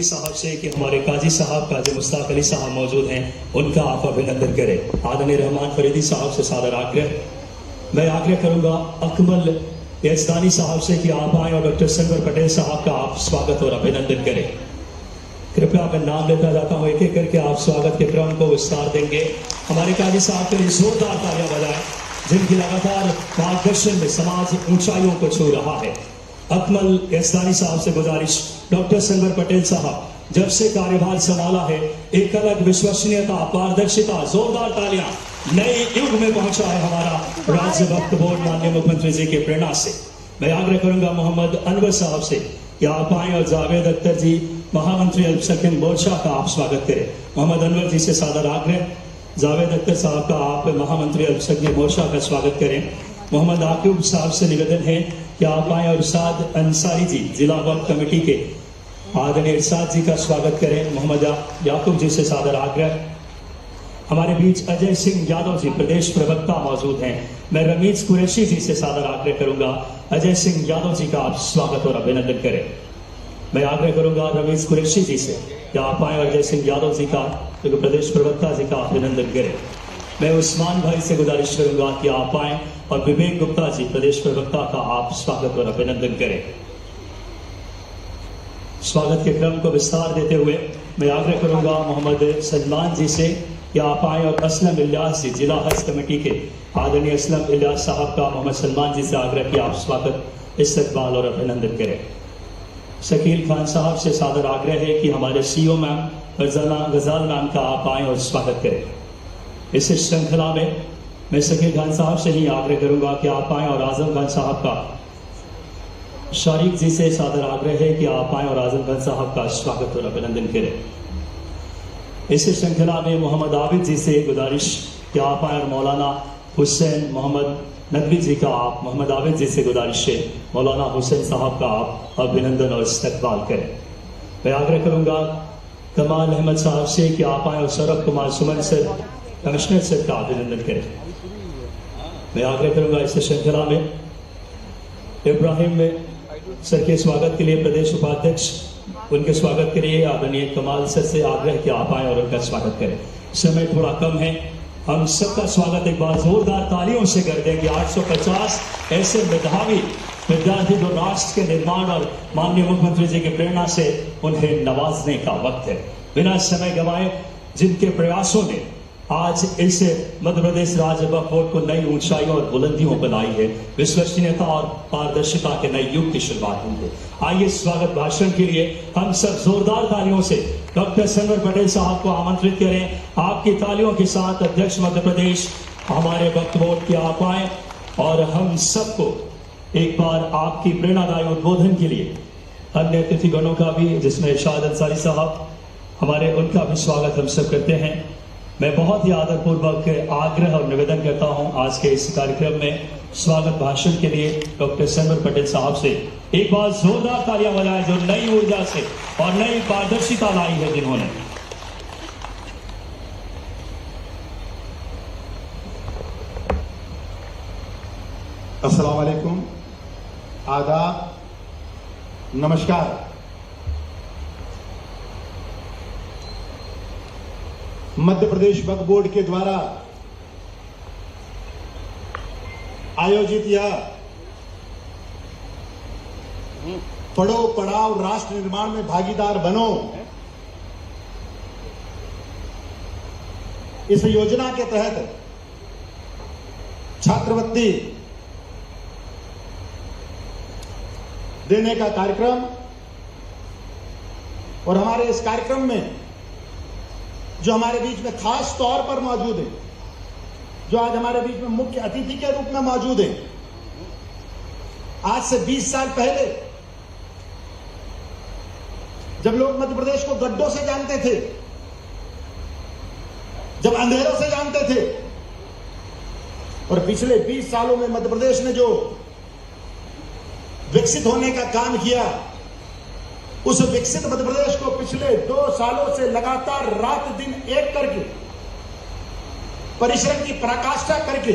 फरीदी साहब से कि हमारे काजी साहब काजी मुश्ताक अली साहब मौजूद हैं, उनका आप अभिनंदन करें। आदरणीय रहमान फरीदी साहब से सादर आग्रह। मैं आग्रह करूंगा अकमल यजदानी साहब से कि आप आए और डॉक्टर संवर पटेल साहब का आप स्वागत और अभिनंदन करें। कृपया मैं नाम लेता जाता हूँ, एक एक करके आप स्वागत के क्रम को विस्तार देंगे। हमारे काजी साहब के लिए जोरदार तालियां बजाएं, जिनकी लगातार मार्गदर्शन में समाज ऊंचाइयों को छू रहा है। अकमल यजदानी साहब से गुजारिश, डॉक्टर संवर पटेल साहब जब से कार्यभार संभाला है एक अलग विश्वसनीयता, पारदर्शिता, जोरदार तालियां, नए युग में पहुंचा है हमारा राज्य वक्फ बोर्ड माननीय मुख्यमंत्री जी के प्रेरणा से। मैं आग्रह करूंगा मोहम्मद अनवर साहब से कि आप आए और जावेद अख्तर जी महामंत्री अल्पसंख्यक मोर्चा का आप स्वागत करें। मोहम्मद अनवर जी से सादर आग्रह, जावेद अख्तर साहब का आप महामंत्री अल्पसंख्यक मोर्चा का स्वागत करें। मोहम्मद आकिब साहब से निवेदन है कि आप आए और इरशाद अंसारी जी जिला वक्फ कमेटी के आदरणीय इरशाद जी का स्वागत करें। मोहम्मद याकूब जी से सादर आग्रह। हमारे बीच अजय सिंह यादव जी प्रदेश प्रवक्ता मौजूद हैं। मैं रमीज कुरैशी जी से सादर आग्रह करूंगा अजय सिंह यादव जी का आप स्वागत और अभिनंदन करें। मैं आग्रह करूंगा रमीज कुरैशी जी से कि आप आए और अजय सिंह यादव जी का जो प्रदेश प्रवक्ता जी का अभिनंदन करें। मैं उस्मान भाई से गुजारिश करूंगा कि आप आए और विवेक गुप्ता जी प्रदेश प्रवक्ता का आप स्वागत और अभिनंदन करें। स्वागत के क्रम को विस्तार देते हुए मैं आग्रह करूंगा मोहम्मद सलमान जी से कि आप आए और असलम इलियास जी जिला हज कमेटी के आदरणीय असलम इलियास साहब का मोहम्मद सलमान जी से आग्रह कि आप स्वागत, इस्तकबाल और अभिनंदन करें। शकील खान साहब से सादर आग्रह है कि हमारे सीओ मैम गजाल मैम का आप आए और स्वागत करें। इस श्रृंखला में मैं शकील खान साहब से ही आग्रह करूंगा कि आप आए और आजम खान साहब का शारिक जी से सादर आग्रह है कि आप आए और आजम खान साहब का स्वागत और अभिनंदन करें। इस श्रृंखला में मोहम्मद आबिद जी से गुजारिश कि आप आए और मौलाना हुसैन मोहम्मद नकवी जी का आप मोहम्मद आबिद जी से गुजारिश है मौलाना हुसैन साहब का आप अभिनंदन और इस्तकबाल करें। मैं आग्रह करूंगा कमाल अहमद साहब से कि आप आए और Saurabh Kumar Suman sir commissioner sir का अभिनंदन करें। मैं आग्रह करूंगा इस श्रृंखला में इब्राहिम में सर के स्वागत के लिए प्रदेश उपाध्यक्ष उनके स्वागत के लिए आदरणीय कमाल सर से आग्रह कि आप आए और उनका स्वागत करें। समय थोड़ा कम है, हम सबका स्वागत एक बार जोरदार तालियों से कर देंगे। 850 ऐसे मेधावी विद्यार्थी जो राष्ट्र के निर्माण और माननीय मुख्यमंत्री जी की प्रेरणा से उन्हें नवाजने का वक्त है। बिना समय गंवाए जिनके प्रयासों ने आज इस मध्य प्रदेश राज्य वक्फ बोर्ड को नई ऊंचाइयों और बुलंदियों पर लाई है, विश्वसनीयता और पारदर्शिता के नए युग की शुरुआत हुई है। आइए स्वागत भाषण के लिए हम सब जोरदार तालियों से डॉक्टर संवर पटेल साहब को आमंत्रित करें। आपकी तालियों के साथ अध्यक्ष मध्य प्रदेश हमारे वक्फ बोर्ड के आप आए और हम सबको एक बार आपकी प्रेरणादायी उद्बोधन के लिए अन्य अतिथिगणों का भी, जिसमें इरशाद अंसारी साहब हमारे, उनका भी स्वागत हम सब करते हैं। मैं बहुत ही आदरपूर्वक आग्रह और निवेदन करता हूं आज के इस कार्यक्रम में स्वागत भाषण के लिए डॉक्टर संवर पटेल साहब से एक बार जोरदार तालियां बजाएं, जो नई ऊर्जा से और नई पारदर्शिता लाई है जिन्होंने। अस्सलाम वालेकुम, आदाब, नमस्कार। मध्य प्रदेश वक्फ बोर्ड के द्वारा आयोजित यह पढ़ो पढ़ाओ राष्ट्र निर्माण में भागीदार बनो, इस योजना के तहत छात्रवृत्ति देने का कार्यक्रम, और हमारे इस कार्यक्रम में जो हमारे बीच में खास तौर पर मौजूद है, जो आज हमारे बीच में मुख्य अतिथि के रूप में मौजूद है। आज से 20 साल पहले जब लोग मध्य प्रदेश को गड्ढों से जानते थे, जब अंधेरों से जानते थे, और पिछले 20 सालों में मध्य प्रदेश ने जो विकसित होने का काम किया, उस विकसित मध्य प्रदेश को पिछले 2 सालों से लगातार रात दिन एक करके परिश्रम की पराकाष्ठा करके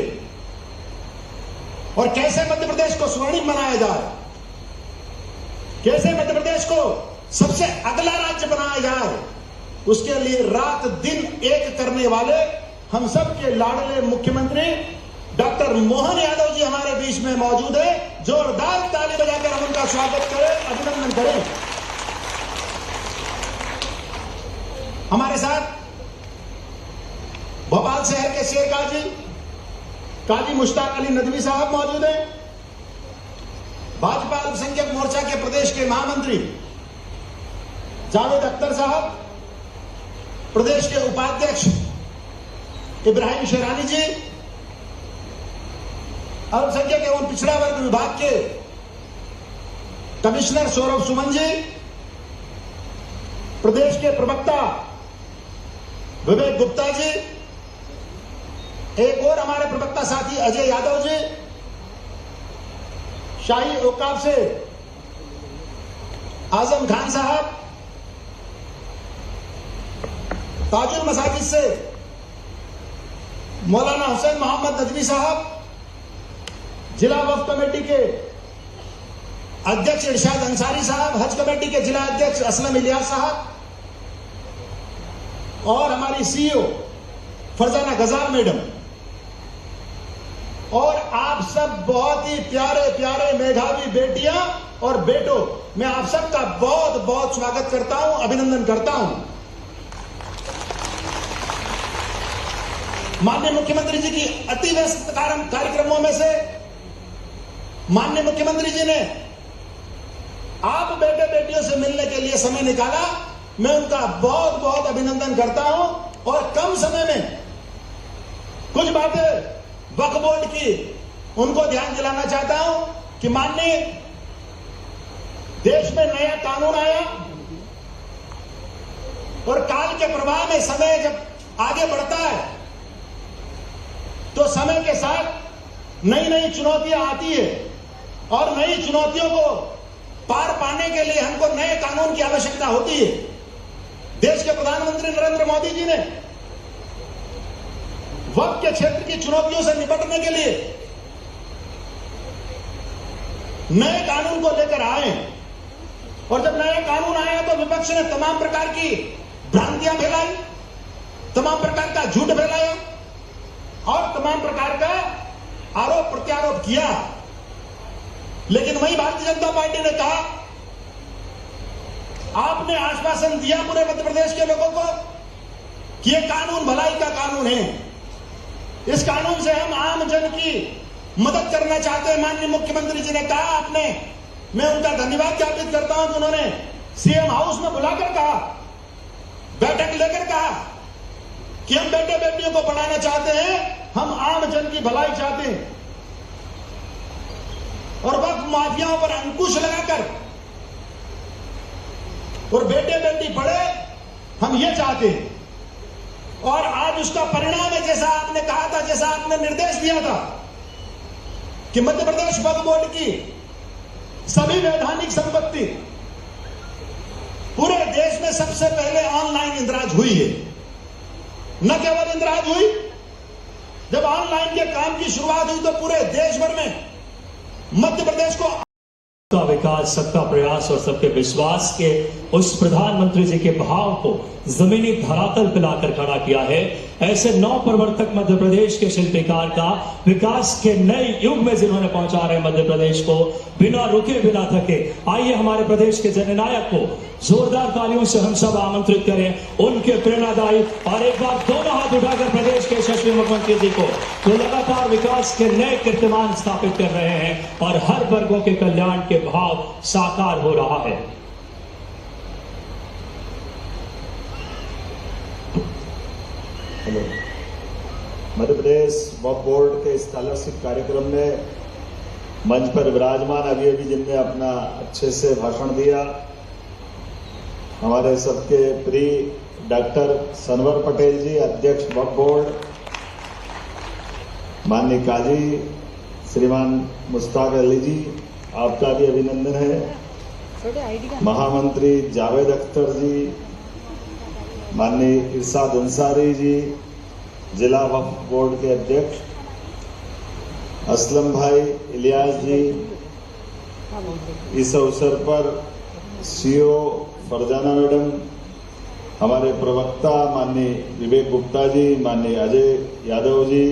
और कैसे मध्य प्रदेश को स्वर्णिम बनाया जाए, कैसे मध्य प्रदेश को सबसे अगला राज्य बनाया जाए, उसके लिए रात दिन एक करने वाले हम सब के लाडले मुख्यमंत्री डॉक्टर मोहन यादव जी हमारे बीच में मौजूद है। जोरदार ताली बजाकर हम उनका स्वागत करें, अभिनंदन करें। हमारे साथ भोपाल शहर के शेर काजी मुश्ताक अली नदवी साहब मौजूद हैं। भाजपा अल्पसंख्यक मोर्चा के प्रदेश के महामंत्री जावेद अख्तर साहब, प्रदेश के उपाध्यक्ष इब्राहिम शेरानी जी, अल्पसंख्यक एवं पिछड़ा वर्ग विभाग के कमिश्नर सौरभ सुमन जी, प्रदेश के प्रवक्ता विवेक गुप्ता जी, एक और हमारे प्रवक्ता साथी अजय यादव जी, शाही औकाफ से आजम खान साहब, ताजुल मसाजिद से मौलाना हुसैन मोहम्मद नदवी साहब, जिला वक्फ कमेटी के अध्यक्ष इरशाद अंसारी साहब, हज कमेटी के जिला अध्यक्ष असलम इलियास साहब और हमारी सीईओ फरजाना गजार मैडम, और आप सब बहुत ही प्यारे प्यारे मेधावी बेटियां और बेटों, मैं आप सबका बहुत बहुत स्वागत करता हूं, अभिनंदन करता हूं। माननीय मुख्यमंत्री जी की अति व्यस्त कार्यक्रमों में से माननीय मुख्यमंत्री जी ने आप बेटे बेटियों से मिलने के लिए समय निकाला, मैं उनका बहुत बहुत अभिनंदन करता हूं। और कम समय में कुछ बातें वक्फ बोर्ड की उनको ध्यान दिलाना चाहता हूं कि माननीय देश में नया कानून आया और काल के प्रवाह में समय जब आगे बढ़ता है तो समय के साथ नई नई चुनौतियां आती है और नई चुनौतियों को पार पाने के लिए हमको नए कानून की आवश्यकता होती है। देश के प्रधानमंत्री नरेंद्र मोदी जी ने वक्फ के क्षेत्र की चुनौतियों से निपटने के लिए नए कानून को लेकर आए और जब नया कानून आया तो विपक्ष ने तमाम प्रकार की भ्रांतियां फैलाई, तमाम प्रकार का झूठ फैलाया और तमाम प्रकार का आरोप प्रत्यारोप किया। लेकिन वही भारतीय जनता पार्टी ने कहा, आपने आश्वासन दिया पूरे मध्य प्रदेश के लोगों को कि यह कानून भलाई का कानून है, इस कानून से हम आम जन की मदद करना चाहते हैं। माननीय मुख्यमंत्री जी ने कहा, आपने, मैं उनका धन्यवाद ज्ञापित करता हूं कि उन्होंने सीएम हाउस में बुलाकर कहा, बैठक लेकर कहा कि हम बेटे बेटियों को पढ़ाना चाहते हैं, हम आम जन की भलाई चाहते हैं और वक्फ माफियाओं पर अंकुश लगाकर और बेटे बेटी पढ़े, हम ये चाहते हैं। और आज उसका परिणाम है, जैसा आपने कहा था, जैसा आपने निर्देश दिया था कि मध्य प्रदेश वक्फ बोर्ड की सभी वैधानिक संपत्ति पूरे देश में सबसे पहले ऑनलाइन इंदराज हुई है। न केवल इंदराज हुई, जब ऑनलाइन के काम की शुरुआत हुई तो पूरे देश भर में मध्य प्रदेश को का विकास, सबका प्रयास और सबके विश्वास के उस प्रधानमंत्री जी के भाव को जमीनी धरातल पर लाकर खड़ा किया है। ऐसे नौ प्रवर्तक मध्य प्रदेश के शिल्पकार का विकास के नए युग में जिन्होंने पहुंचा रहे मध्य प्रदेश को बिना रुके बिना थके। आइए हमारे प्रदेश के जननायक को जोरदार तालियों से हम सब आमंत्रित करें, उनके प्रेरणादायी और एक बार दोनों हाथ उठाकर प्रदेश के यशस्वी मुख्यमंत्री जी को तो लगातार विकास के नए कीर्तिमान स्थापित कर रहे हैं और हर वर्गों के कल्याण के भाव साकार हो रहा है। मध्य प्रदेश वक्फ बोर्ड के स्कॉलरशिप कार्यक्रम में मंच पर विराजमान अभी जिनने अपना अच्छे से भाषण दिया, हमारे सबके प्रिय डॉक्टर सनवर पटेल जी, अध्यक्ष वक्फ बोर्ड, माननीय काजी श्रीमान मुश्ताक अली जी, आपका भी अभिनंदन है। महामंत्री जावेद अख्तर जी, माननीय इरशाद अंसारी जी, जिला वक्फ बोर्ड के अध्यक्ष असलम भाई इलियास जी, इस अवसर पर सीईओ फरजाना मैडम, हमारे प्रवक्ता माननीय विवेक गुप्ता जी, माननीय अजय यादव जी,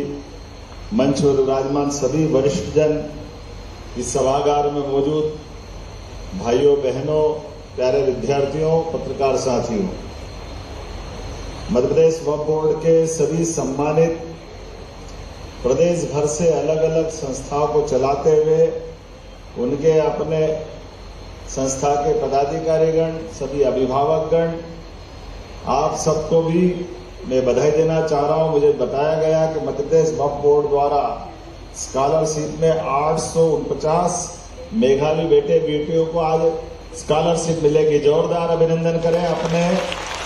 मंच पर विराजमान सभी वरिष्ठ जन, इस सभागार में मौजूद भाइयों बहनों, प्यारे विद्यार्थियों, पत्रकार साथियों, मध्य प्रदेश वक्फ बोर्ड के सभी सम्मानित प्रदेश भर से अलग अलग संस्थाओं को चलाते हुए उनके अपने संस्था के पदाधिकारीगण, सभी अभिभावकगण, आप सबको भी मैं बधाई देना चाह रहा हूं। मुझे बताया गया कि मध्य प्रदेश वक्फ बोर्ड द्वारा स्कॉलरशिप में 849 मेघावी बेटे बेटियों को आज स्कॉलरशिप मिलेगी। जोरदार अभिनंदन करें अपने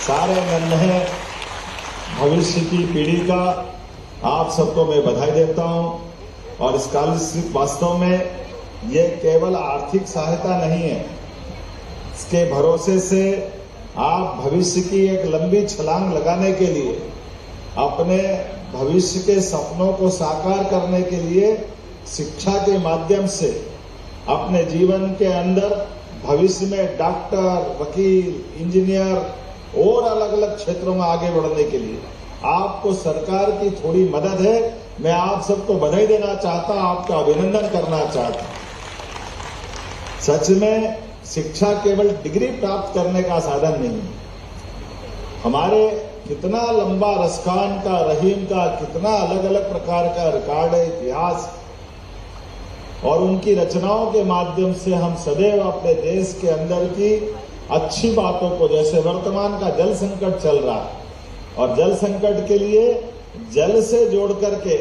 सारे नन्हे भविष्य की पीढ़ी का। आप सबको मैं बधाई देता हूं। और स्कॉलरशिप वास्तव में ये केवल आर्थिक सहायता नहीं है, इसके भरोसे से आप भविष्य की एक लंबी छलांग लगाने के लिए, अपने भविष्य के सपनों को साकार करने के लिए शिक्षा के माध्यम से अपने जीवन के अंदर भविष्य में डॉक्टर, वकील, इंजीनियर और अलग अलग क्षेत्रों में आगे बढ़ने के लिए आपको सरकार की थोड़ी मदद है। मैं आप सबको बधाई देना चाहता हूं, आपका अभिनंदन करना चाहता हूं। सच में शिक्षा केवल डिग्री प्राप्त करने का साधन नहीं है। हमारे कितना लंबा रसखान का, रहीम का कितना अलग अलग प्रकार का रिकॉर्ड है, इतिहास, और उनकी रचनाओं के माध्यम से हम सदैव अपने देश के अंदर की अच्छी बातों को, जैसे वर्तमान का जल संकट चल रहा है और जल संकट के लिए जल से जोड़ करके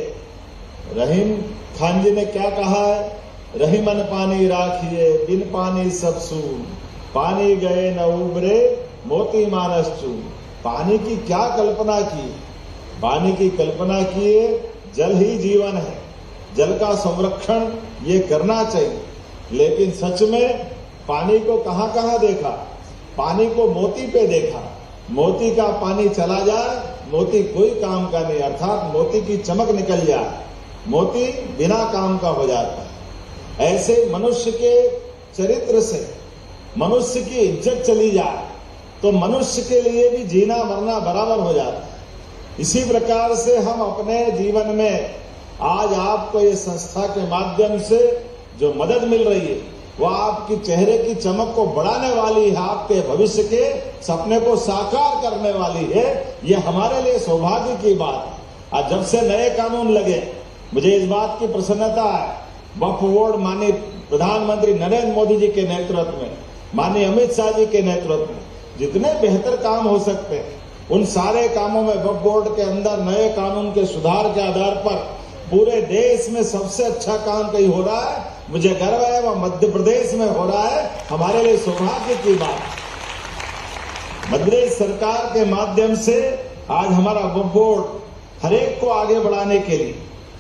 रहीम खान जी ने क्या कहा है, रहीमन पानी राखिए बिन पानी सब सून, पानी गए न उबरे मोती मानस चून। पानी की क्या कल्पना की, पानी की कल्पना किए जल ही जीवन है, जल का संरक्षण ये करना चाहिए। लेकिन सच में पानी को कहां कहां देखा, पानी को मोती पे देखा। मोती का पानी चला जाए, मोती कोई काम का नहीं, अर्थात मोती की चमक निकल जाए, मोती बिना काम का हो जाता है। ऐसे मनुष्य के चरित्र से मनुष्य की इज्जत चली जाए तो मनुष्य के लिए भी जीना मरना बराबर हो जाता है। इसी प्रकार से हम अपने जीवन में आज आपको ये संस्था के माध्यम से जो मदद मिल रही है वह आपकी चेहरे की चमक को बढ़ाने वाली है, आपके भविष्य के सपने को साकार करने वाली है। ये हमारे लिए सौभाग्य की बात है। आज जब से नए कानून लगे, मुझे इस बात की प्रसन्नता है, वक्फ बोर्ड माननीय प्रधानमंत्री नरेंद्र मोदी जी के नेतृत्व में, माननीय अमित शाह जी के नेतृत्व में जितने बेहतर काम हो सकते हैं उन सारे कामों में वक्फ बोर्ड के अंदर नए कानून के सुधार के आधार पर पूरे देश में सबसे अच्छा काम कहीं हो रहा है। मुझे गर्व है वह मध्य प्रदेश में हो रहा है। हमारे लिए सौभाग्य की बात। मध्य प्रदेश सरकार के माध्यम से आज हमारा वक्फ बोर्ड हर एक को आगे बढ़ाने के लिए,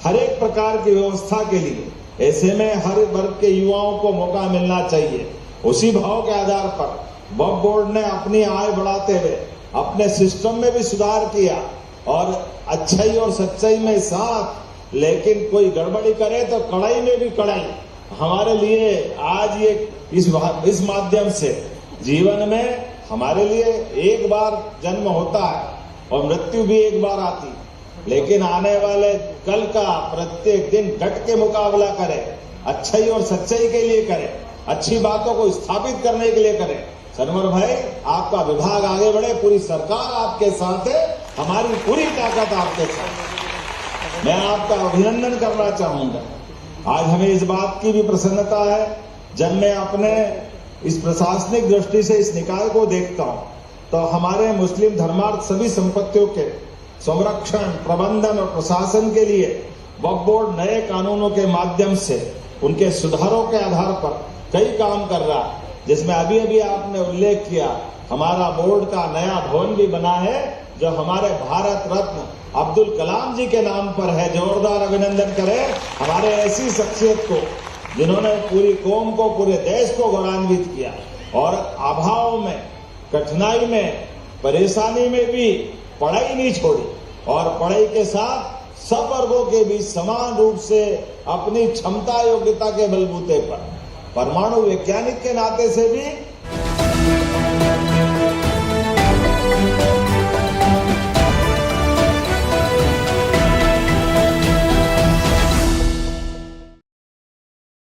हर एक प्रकार की व्यवस्था के लिए, ऐसे में हर वर्ग के युवाओं को मौका मिलना चाहिए। उसी भाव के आधार पर वक्फ बोर्ड ने अपनी आय बढ़ाते हुए अपने सिस्टम में भी सुधार किया और अच्छाई और सच्चाई में साथ, लेकिन कोई गड़बड़ी करे तो कड़ाई में भी कड़ाई। हमारे लिए आज ये इस माध्यम से जीवन में हमारे लिए एक बार जन्म होता है और मृत्यु भी एक बार आती, लेकिन आने वाले कल का प्रत्येक दिन डट के मुकाबला करें, अच्छाई और सच्चाई के लिए करें, अच्छी बातों को स्थापित करने के लिए करें। सनवर भाई, आपका विभाग आगे बढ़े, पूरी सरकार आपके साथ है, हमारी पूरी ताकत आपके साथ। मैं आपका अभिनंदन करना चाहूंगा। आज हमें इस बात की भी प्रसन्नता है, जब मैं अपने इस प्रशासनिक दृष्टि से इस निकाय को देखता हूं तो हमारे मुस्लिम धर्मार्थ सभी संपत्तियों के संरक्षण, प्रबंधन और प्रशासन के लिए वक्फ बोर्ड नए कानूनों के माध्यम से उनके सुधारों के आधार पर कई काम कर रहा है। जिसमें अभी अभी आपने उल्लेख किया, हमारा बोर्ड का नया भवन भी बना है जो हमारे भारत रत्न अब्दुल कलाम जी के नाम पर है। जोरदार अभिनंदन करें हमारे ऐसी शख्सियत को जिन्होंने पूरी कौम को, पूरे देश को गौरवान्वित किया और अभाव में, कठिनाई में, परेशानी में भी पढ़ाई नहीं छोड़ी और पढ़ाई के साथ सब वर्गों के बीच समान रूप से अपनी क्षमता योग्यता के बलबूते पर परमाणु वैज्ञानिक के नाते से भी